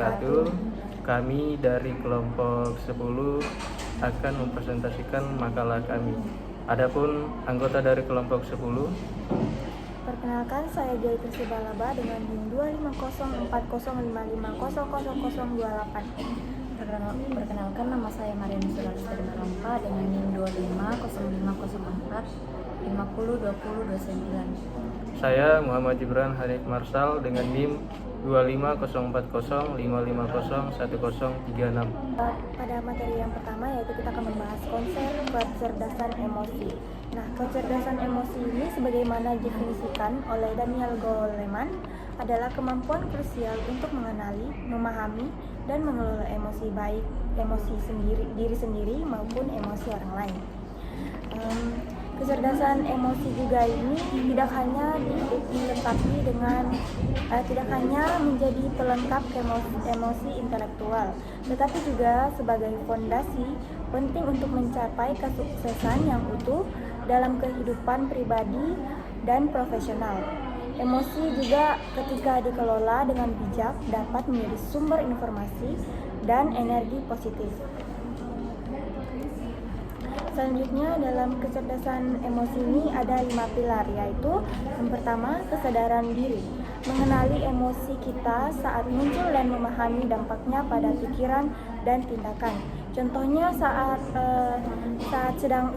wabarakatuh. Kami dari kelompok 10 akan mempresentasikan makalah kami. Adapun anggota dari kelompok 10, perkenalkan, saya Joy Balaba dengan NIM 2504055000028. Perkenalkan, nama saya Mariana Sulawesi Rampa dengan NIM 250504 502029. saya Muhammad Gibran Hanif Marsal dengan NIM 2504055010036. Pada materi yang pertama yaitu kita akan membahas konsep kecerdasan emosi. Nah, kecerdasan emosi ini sebagaimana didefinisikan oleh Daniel Goleman adalah kemampuan krusial untuk mengenali, memahami, dan mengelola emosi, baik emosi diri sendiri maupun emosi orang lain. Kecerdasan emosi juga ini tidak hanya dilengkapi dengan tidak hanya menjadi pelengkap emosi intelektual, tetapi juga sebagai fondasi penting untuk mencapai kesuksesan yang utuh dalam kehidupan pribadi dan profesional. Emosi juga ketika dikelola dengan bijak dapat menjadi sumber informasi dan energi positif. Selanjutnya dalam kecerdasan emosi ini ada 5 pilar, yaitu yang pertama kesadaran diri, mengenali emosi kita saat muncul dan memahami dampaknya pada pikiran dan tindakan. Contohnya saat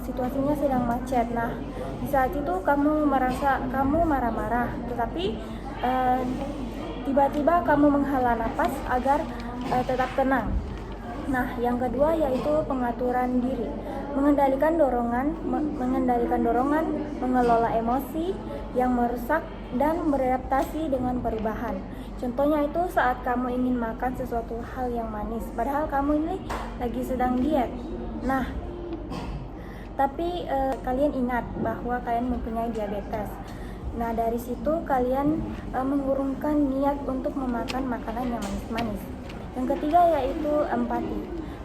situasinya sedang macet. Nah, di saat itu kamu merasa kamu marah-marah, tetapi tiba-tiba kamu menghela nafas agar tetap tenang. Nah, yang kedua yaitu pengaturan diri, mengendalikan dorongan, mengelola emosi yang merusak dan beradaptasi dengan perubahan. Contohnya itu saat kamu ingin makan sesuatu hal yang manis, padahal kamu ini lagi sedang diet. Nah, tapi kalian ingat bahwa kalian mempunyai diabetes. Nah, dari situ kalian mengurungkan niat untuk memakan makanan yang manis-manis. Yang ketiga yaitu empati,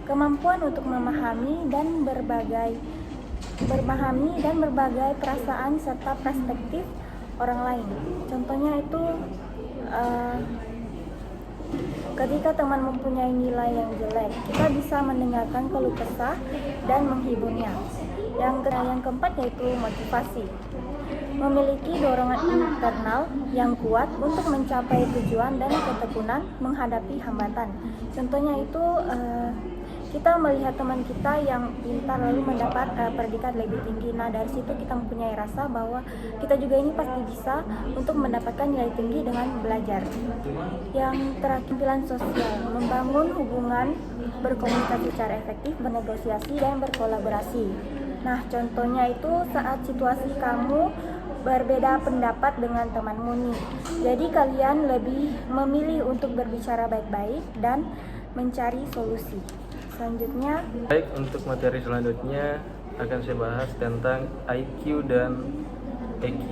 kemampuan untuk memahami dan berbagai perasaan serta perspektif orang lain. Contohnya itu ketika teman mempunyai nilai yang jelek, kita bisa mendengarkan keluh kesah dan menghiburnya. Yang keempat yaitu motivasi, memiliki dorongan internal yang kuat untuk mencapai tujuan dan ketekunan menghadapi hambatan. Contohnya itu kita melihat teman kita yang pintar lalu mendapat predikat lebih tinggi. Nah, dari situ kita mempunyai rasa bahwa kita juga ini pasti bisa untuk mendapatkan nilai tinggi dengan belajar. Yang terakhir, keterampilan sosial, membangun hubungan, berkomunikasi secara efektif, bernegosiasi dan berkolaborasi. Nah, contohnya itu saat situasi kamu berbeda pendapat dengan temanmu nih. Jadi kalian lebih memilih untuk berbicara baik-baik dan mencari solusi. Selanjutnya, baik, untuk materi selanjutnya akan saya bahas tentang IQ dan EQ.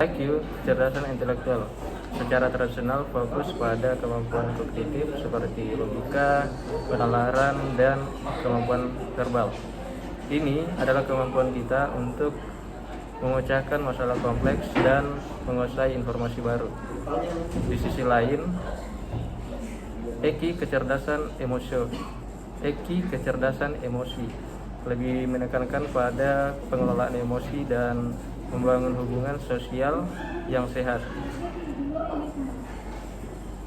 IQ, kecerdasan intelektual, secara tradisional fokus pada kemampuan kognitif seperti logika, penalaran, dan kemampuan verbal. Ini adalah kemampuan kita untuk memecahkan masalah kompleks dan menguasai informasi baru. Di sisi lain, EQ, kecerdasan emosi, lebih menekankan pada pengelolaan emosi dan membangun hubungan sosial yang sehat.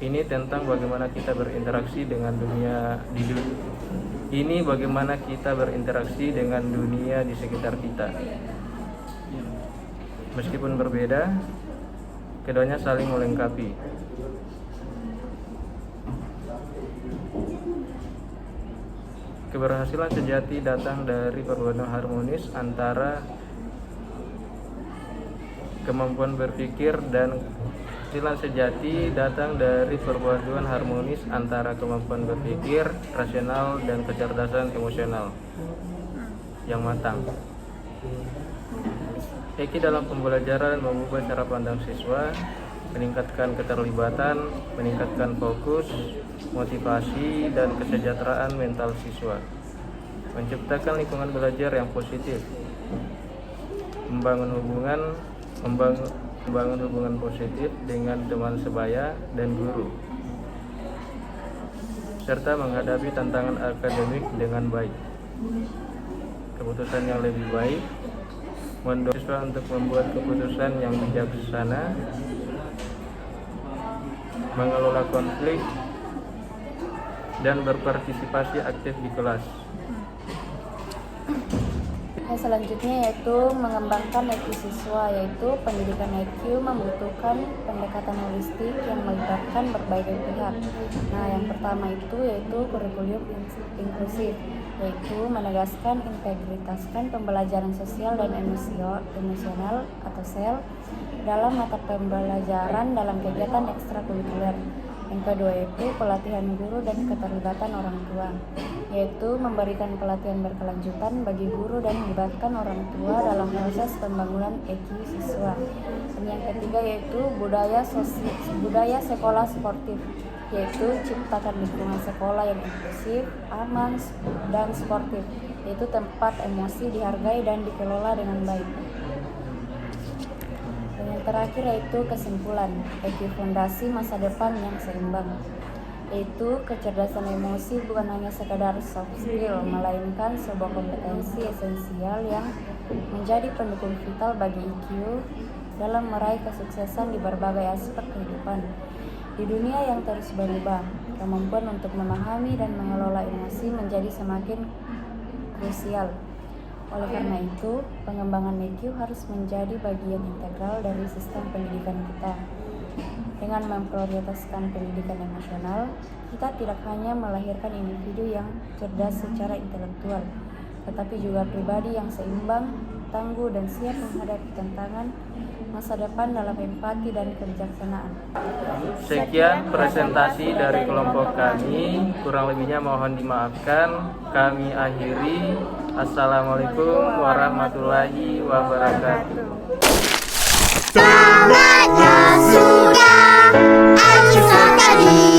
Ini tentang bagaimana kita berinteraksi dengan dunia di sekitar kita. Meskipun berbeda, keduanya saling melengkapi. Keberhasilan sejati datang dari perpaduan harmonis antara kemampuan berpikir dan keberhasilan sejati datang dari perpaduan harmonis antara kemampuan berpikir rasional dan kecerdasan emosional yang matang. EQ dalam pembelajaran mengubah cara pandang siswa, meningkatkan keterlibatan, meningkatkan fokus, motivasi, dan kesejahteraan mental siswa, menciptakan lingkungan belajar yang positif, membangun hubungan positif dengan teman sebaya dan guru, serta menghadapi tantangan akademik dengan baik. Keputusan yang lebih baik mendorong siswa untuk membuat keputusan yang bijaksana, mengelola konflik, dan berpartisipasi aktif di kelas. Yang selanjutnya yaitu mengembangkan IQ siswa, yaitu pendidikan IQ membutuhkan pendekatan holistik yang melibatkan berbagai pihak. Nah, yang pertama itu yaitu kurikulum inklusif, yaitu menegaskan integritaskan pembelajaran sosial dan emosional atau SEL dalam mata pembelajaran dalam kegiatan ekstrakurikuler. Yang kedua yaitu pelatihan guru dan keterlibatan orang tua, yaitu memberikan pelatihan berkelanjutan bagi guru dan melibatkan orang tua dalam proses pembangunan EQ siswa. Dan yang ketiga yaitu budaya sekolah sportif, yaitu ciptakan lingkungan sekolah yang inklusif, aman, dan sportif, yaitu tempat emosi dihargai dan dikelola dengan baik. Dan yang terakhir yaitu kesimpulan, EQ fondasi masa depan yang seimbang, yaitu kecerdasan emosi bukan hanya sekadar soft skill, melainkan sebuah kompetensi esensial yang menjadi pendukung vital bagi EQ dalam meraih kesuksesan di berbagai aspek kehidupan. Di dunia yang terus berubah, kemampuan untuk memahami dan mengelola emosi menjadi semakin krusial. Oleh karena itu, pengembangan EQ harus menjadi bagian integral dari sistem pendidikan kita. Dengan memprioritaskan pendidikan emosional, kita tidak hanya melahirkan individu yang cerdas secara intelektual, tetapi juga pribadi yang seimbang, tangguh, dan siap menghadapi tantangan masa depan dalam empati dan kebijaksanaan. Sekian presentasi dari kelompok kami, kurang lebihnya mohon dimaafkan. Kami akhiri. Assalamualaikum warahmatullahi wabarakatuh. Tamatnya sudah, akhir sekali.